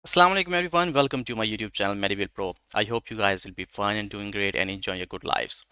Assalamu alaikum everyone, welcome to my YouTube channel Medivale Pro. I hope you guys will be fine and doing great and enjoying your good lives.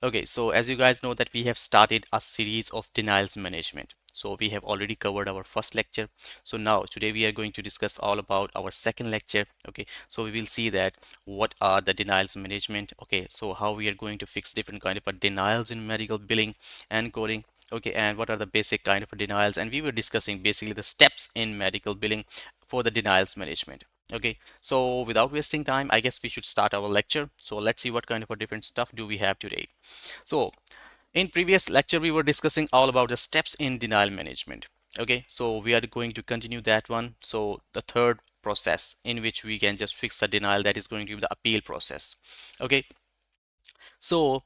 Okay, so as you guys know that we have started a series of denials management. So we have already covered our first lecture. So now today we are going to discuss all about our second lecture. Okay, so we will see that what are the denials management. Okay, so how we are going to fix different kind of denials in medical billing and coding. Okay, and what are the basic kind of denials, and we were discussing basically the steps in medical billing for the denials management. Okay, so without wasting time, I guess we should start our lecture. So let's see what kind of a different stuff do we have today. So in previous lecture we were discussing all about the steps in denial management. Okay, so we are going to continue that one. So the third process in which we can just fix the denial, that is going to be the appeal process. Okay, so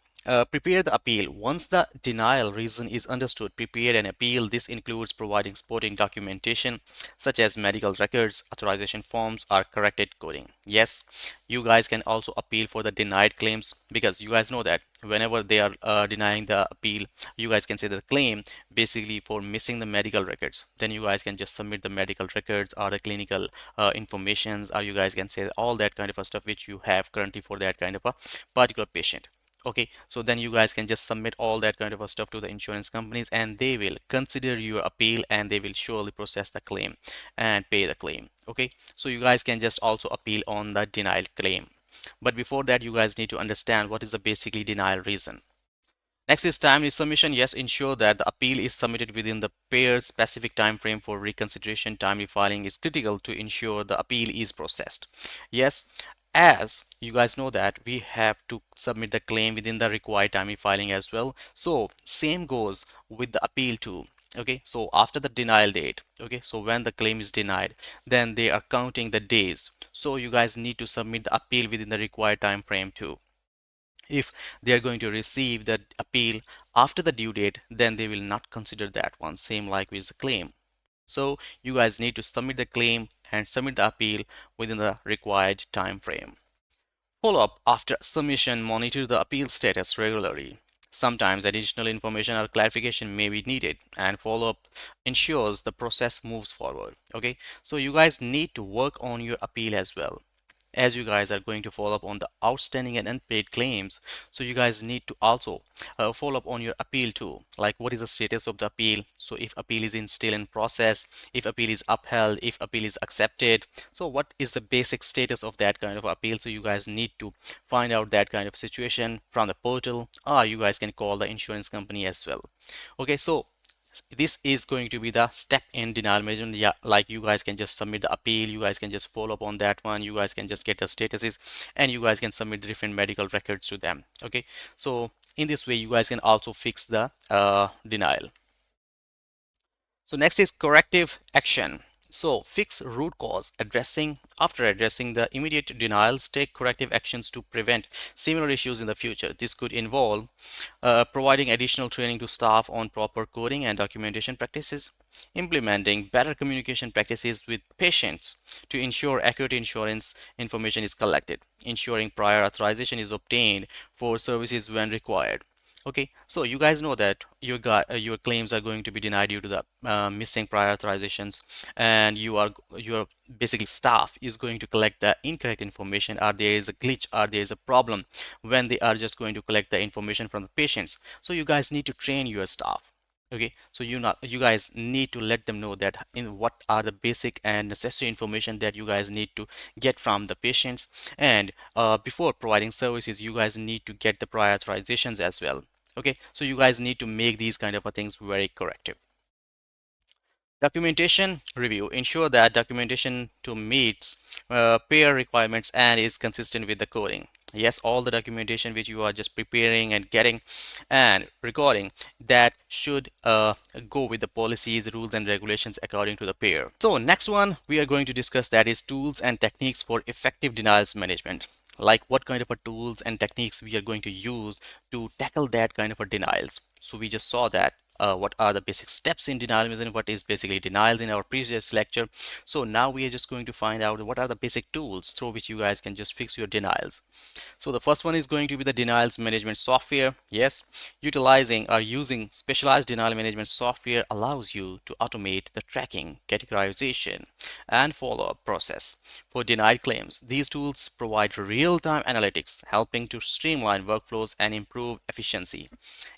prepare the appeal. Once the denial reason is understood, prepare an appeal. This includes providing supporting documentation such as medical records, authorization forms, or corrected coding. Yes, you guys can also appeal for the denied claims, because you guys know that whenever they are denying the appeal, you guys can say the claim basically for missing the medical records. Then you guys can just submit the medical records or the clinical informations, or you guys can say all that kind of a stuff which you have currently for that kind of a particular patient. Okay, so then you guys can just submit all that kind of a stuff to the insurance companies, and they will consider your appeal and they will surely process the claim and pay the claim. Okay, so you guys can just also appeal on the denied claim. But before that, you guys need to understand what is the basically denial reason. Next is timely submission. Yes, ensure that the appeal is submitted within the payer's specific time frame for reconsideration. Timely filing is critical to ensure the appeal is processed. Yes, as you guys know that we have to submit the claim within the required timely filing as well. So same goes with the appeal too. Okay, so after the denial date, okay, so when the claim is denied, then they are counting the days. So you guys need to submit the appeal within the required time frame too. If they are going to receive the appeal after the due date, then they will not consider that one, same like with the claim. So you guys need to submit the claim and submit the appeal within the required time frame. Follow up after submission. Monitor the appeal status regularly. Sometimes additional information or clarification may be needed, and follow up ensures the process moves forward. Okay, so you guys need to work on your appeal as well, as you guys are going to follow up on the outstanding and unpaid claims. So you guys need to also follow up on your appeal too, like what is the status of the appeal. So if appeal is still in process, if appeal is upheld, if appeal is accepted, so what is the basic status of that kind of appeal. So you guys need to find out that kind of situation from the portal, or you guys can call the insurance company as well. Okay, so this is going to be the step in denial management. Yeah, like you guys can just submit the appeal, you guys can just follow up on that one, you guys can just get the statuses, and you guys can submit the different medical records to them. Okay, so in this way you guys can also fix the denial. So next is corrective action. So fix root cause. After addressing the immediate denials, take corrective actions to prevent similar issues in the future. This could involve providing additional training to staff on proper coding and documentation practices, implementing better communication practices with patients to ensure accurate insurance information is collected, ensuring prior authorization is obtained for services when required. Okay, so you guys know that your claims are going to be denied due to the missing prior authorizations, and your basically staff is going to collect the incorrect information, or there is a glitch, or there is a problem when they are just going to collect the information from the patients. So you guys need to train your staff. Okay, so you guys need to let them know that in what are the basic and necessary information that you guys need to get from the patients, and before providing services you guys need to get the prior authorizations as well. Okay, so you guys need to make these kind of things very corrective. Documentation review. Ensure that documentation to meets payer requirements and is consistent with the coding. Yes, all the documentation which you are just preparing and getting and recording, that should go with the policies, rules and regulations according to the payer. So next one we are going to discuss, that is tools and techniques for effective denials management. Like what kind of a tools and techniques we are going to use to tackle that kind of a denials. So we just saw that what are the basic steps in denial management, what is basically denials in our previous lecture. So now we are just going to find out what are the basic tools through which you guys can just fix your denials. So the first one is going to be the denials management software. Yes, utilizing or using specialized denial management software allows you to automate the tracking, categorization, and follow-up process for denied claims. These tools provide real-time analytics, helping to streamline workflows and improve efficiency.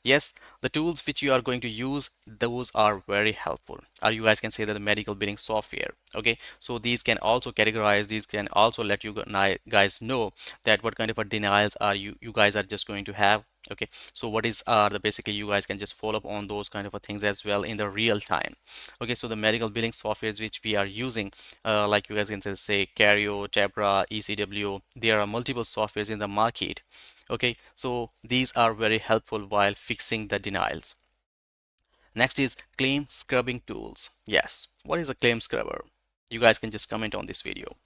Yes, the tools which you are going to use, those are very helpful. Or you guys can say that the medical billing software. Okay, so these can also categorize, these can also let you guys know that what kind of a denials are you guys are just going to have. Okay, so what is the basically you guys can just follow up on those kind of a things as well in the real time. Okay, so the medical billing softwares which we are using, like you guys can say Cario, Tabra, ECW, there are multiple softwares in the market. Okay, so these are very helpful while fixing the denials. Next is claim scrubbing tools. Yes, what is a claim scrubber? You guys can just comment on this video.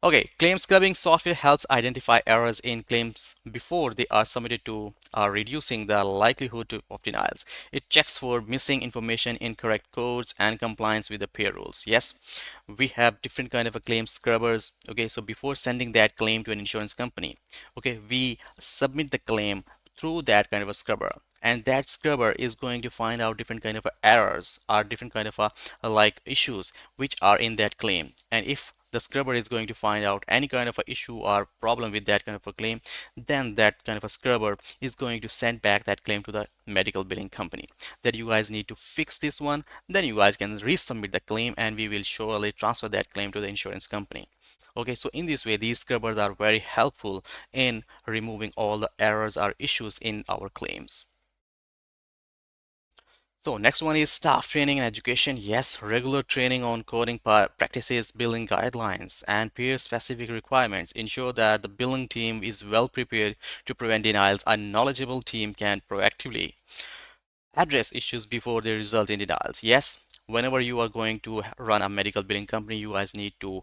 Okay, claim scrubbing software helps identify errors in claims before they are submitted to reducing the likelihood of denials. It checks for missing information, incorrect codes, and compliance with the pay rules. Yes, we have different kind of a claim scrubbers. Okay, so before sending that claim to an insurance company, okay, we submit the claim through that kind of a scrubber, and that scrubber is going to find out different kind of errors or different kind of like issues which are in that claim. And if the scrubber is going to find out any kind of a issue or problem with that kind of a claim, then that kind of a scrubber is going to send back that claim to the medical billing company that you guys need to fix this one. Then you guys can resubmit the claim and we will surely transfer that claim to the insurance company. Okay, so in this way these scrubbers are very helpful in removing all the errors or issues in our claims. So next one is staff training and education. Yes, regular training on coding practices, billing guidelines, and peer-specific requirements ensure that the billing team is well prepared to prevent denials. A knowledgeable team can proactively address issues before they result in denials. Yes, whenever you are going to run a medical billing company, you guys need to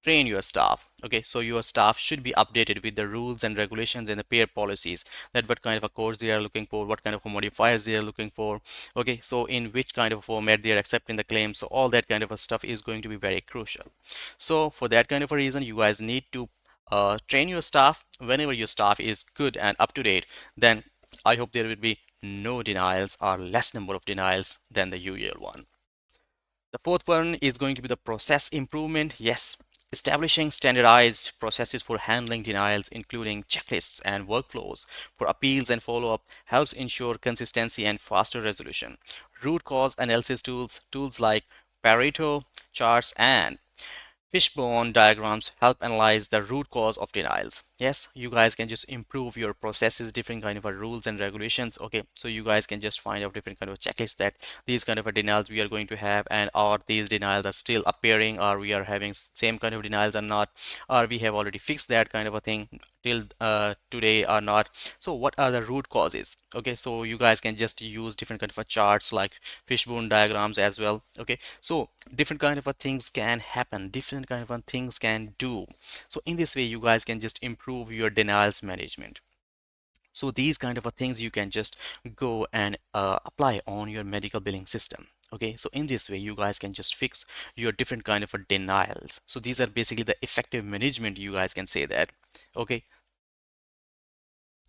train your staff. Okay, so your staff should be updated with the rules and regulations and the pair policies, that what kind of a course they are looking for, what kind of modifiers they are looking for. Okay, so in which kind of format they are accepting the claim. So all that kind of a stuff is going to be very crucial. So for that kind of a reason, you guys need to train your staff. Whenever your staff is good and up to date, then I hope there will be no denials or less number of denials than the usual one. The fourth one is going to be the process improvement. Yes, establishing standardized processes for handling denials, including checklists and workflows for appeals and follow-up, helps ensure consistency and faster resolution. Root cause analysis tools like Pareto charts and fishbone diagrams help analyze the root cause of denials. Yes, you guys can just improve your processes, different kind of rules and regulations. Okay, so you guys can just find out different kind of checklists that these kind of denials we are going to have, and are these denials are still appearing, or we are having same kind of denials or not, or we have already fixed that kind of a thing till today or not. So what are the root causes? Okay, so you guys can just use different kind of charts like fishbone diagrams as well. Okay, so different kind of things can happen, different kind of things can do. So in this way you guys can just improve your denials management. So these kind of things you can just go and apply on your medical billing system. Okay, so in this way you guys can just fix your different kind of denials. So these are basically the effective management, you guys can say that. Okay,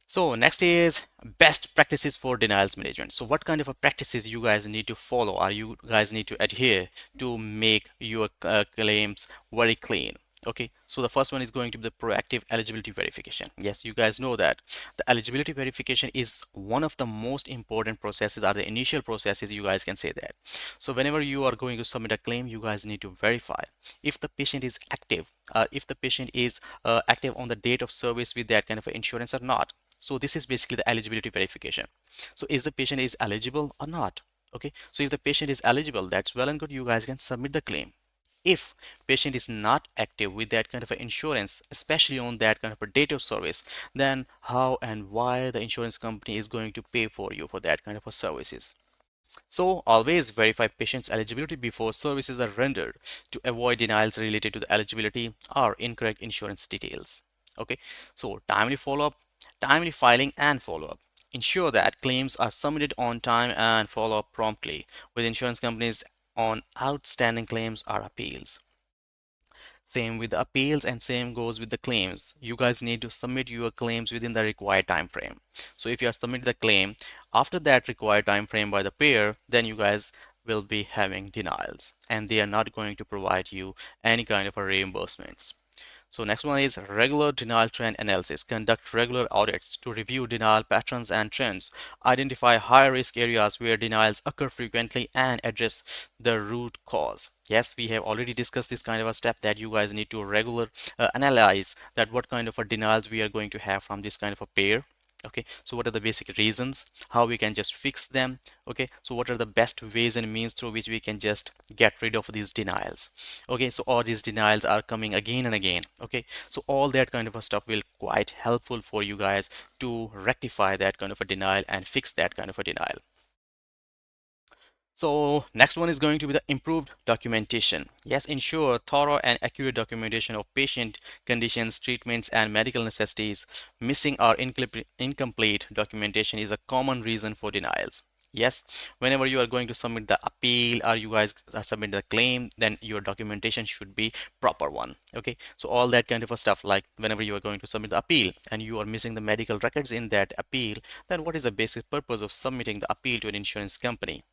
so next is best practices for denials management. So what kind of a practices you guys need to follow, or you guys need to adhere to make your claims very clean? Okay, so the first one is going to be the proactive eligibility verification. Yes, you guys know that the eligibility verification is one of the most important processes, or the initial processes, you guys can say that. So whenever you are going to submit a claim, you guys need to verify if the patient is active, if the patient is active on the date of service with that kind of insurance or not. So this is basically the eligibility verification. So is the patient is eligible or not? Okay, so if the patient is eligible, that's well and good, you guys can submit the claim. If patient is not active with that kind of insurance, especially on that kind of a date of service, then how and why the insurance company is going to pay for you for that kind of a services. So always verify patient's eligibility before services are rendered to avoid denials related to the eligibility or incorrect insurance details. Okay, so timely follow-up, timely filing and follow-up. ensure that claims are submitted on time and follow up promptly with insurance companies on outstanding claims or appeals. Same with the appeals and same goes with the claims. You guys need to submit your claims within the required time frame. So if you are submitting the claim after that required time frame by the payer, then you guys will be having denials and they are not going to provide you any kind of a reimbursements. So next one is regular denial trend analysis. Conduct regular audits to review denial patterns and trends. Identify high risk areas where denials occur frequently and address the root cause. Yes, we have already discussed this kind of a step that you guys need to regular analyze that what kind of a denials we are going to have from this kind of a pair. Okay, so what are the basic reasons, how we can just fix them? Okay, so what are the best ways and means through which we can just get rid of these denials? Okay, so all these denials are coming again and again. Okay, so all that kind of a stuff will quite helpful for you guys to rectify that kind of a denial and fix that kind of a denial. So next one is going to be the improved documentation. Yes, ensure thorough and accurate documentation of patient conditions, treatments, and medical necessities. Missing or incomplete documentation is a common reason for denials. Yes, whenever you are going to submit the appeal or you guys submit the claim, then your documentation should be proper one. Okay, so all that kind of a stuff, like whenever you are going to submit the appeal and you are missing the medical records in that appeal, then what is the basic purpose of submitting the appeal to an insurance company?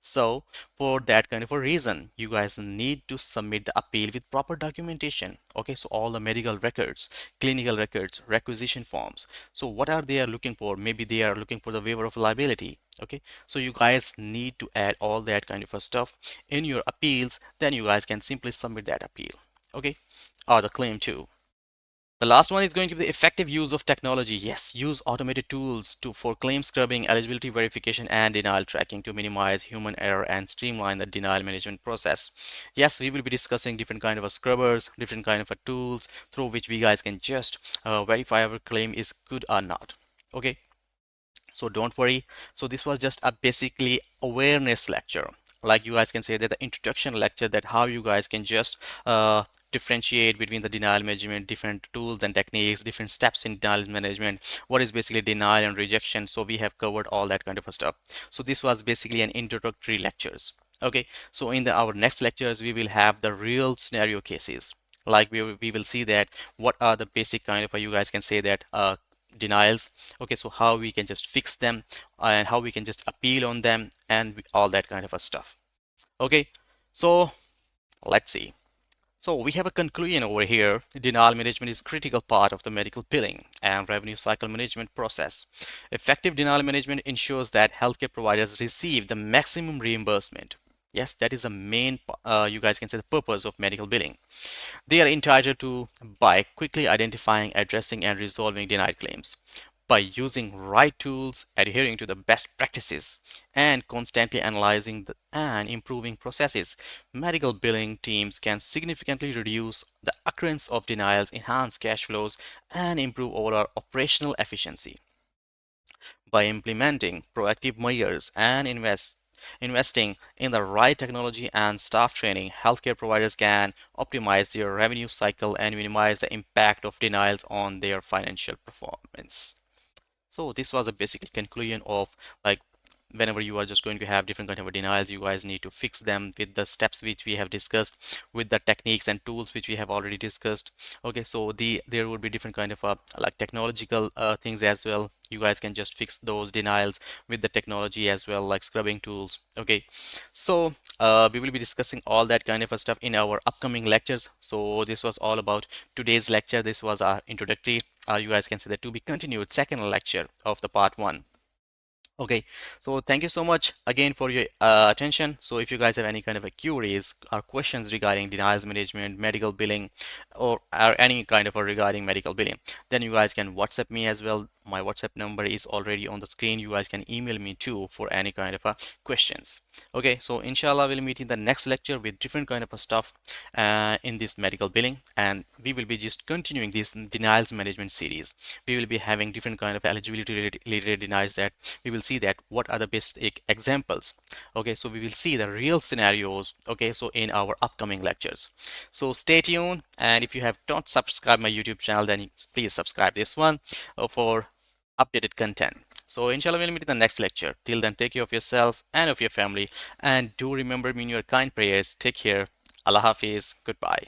So for that kind of a reason, you guys need to submit the appeal with proper documentation. Okay, so all the medical records, clinical records, requisition forms. So what are they are looking for? Maybe they are looking for the waiver of liability. Okay, so you guys need to add all that kind of a stuff in your appeals. Then you guys can simply submit that appeal. Okay, or the claim too. The last one is going to be the effective use of technology. Yes, use automated tools for claim scrubbing, eligibility verification, and denial tracking to minimize human error and streamline the denial management process. Yes, we will be discussing different kind of a scrubbers, different kind of a tools through which we guys can just verify our claim is good or not. Okay, so don't worry. So this was just a basically awareness lecture. Like you guys can say that the introduction lecture, that how you guys can just differentiate between the denial management, different tools and techniques, different steps in denial management, what is basically denial and rejection. So we have covered all that kind of a stuff. So this was basically an introductory lectures. Okay, so in our next lectures, we will have the real scenario cases. Like we will see that what are the basic kind of, you guys can say that denials. Okay, so how we can just fix them and how we can just appeal on them and all that kind of a stuff. Okay, so let's see. So we have a conclusion over here. Denial management is a critical part of the medical billing and revenue cycle management process. Effective denial management ensures that healthcare providers receive the maximum reimbursement. Yes, that is the main, you guys can say, the purpose of medical billing. They are entitled to by quickly identifying, addressing, and resolving denied claims. By using right tools, adhering to the best practices, and constantly analyzing and improving processes, medical billing teams can significantly reduce the occurrence of denials, enhance cash flows, and improve overall operational efficiency. By implementing proactive measures and investing in the right technology and staff training, healthcare providers can optimize their revenue cycle and minimize the impact of denials on their financial performance. So this was a basic conclusion of, like, whenever you are just going to have different kind of denials, you guys need to fix them with the steps which we have discussed, with the techniques and tools which we have already discussed. Okay, so there would be different kind of like technological things as well. You guys can just fix those denials with the technology as well, like scrubbing tools. Okay, so we will be discussing all that kind of stuff in our upcoming lectures. So this was all about today's lecture. This was our introductory, you guys can say that to be continued second lecture of the part one. Okay, so thank you so much again for your attention. So if you guys have any kind of queries or questions regarding denials management, medical billing, or any kind of a regarding medical billing, then you guys can WhatsApp me as well. My WhatsApp number is already on the screen. You guys can email me too for any kind of questions. Okay, so inshallah we'll meet in the next lecture with different kind of stuff in this medical billing, and we will be just continuing this denials management series. We will be having different kind of eligibility related denials, that we will see that what are the basic examples. Okay, so we will see the real scenarios. Okay, so in our upcoming lectures, so stay tuned, and if you have not subscribed my YouTube channel, then please subscribe this one for updated content. So inshallah we'll meet in the next lecture. Till then, take care of yourself and of your family, and do remember me in your kind prayers. Take care. Allah Hafiz. Goodbye.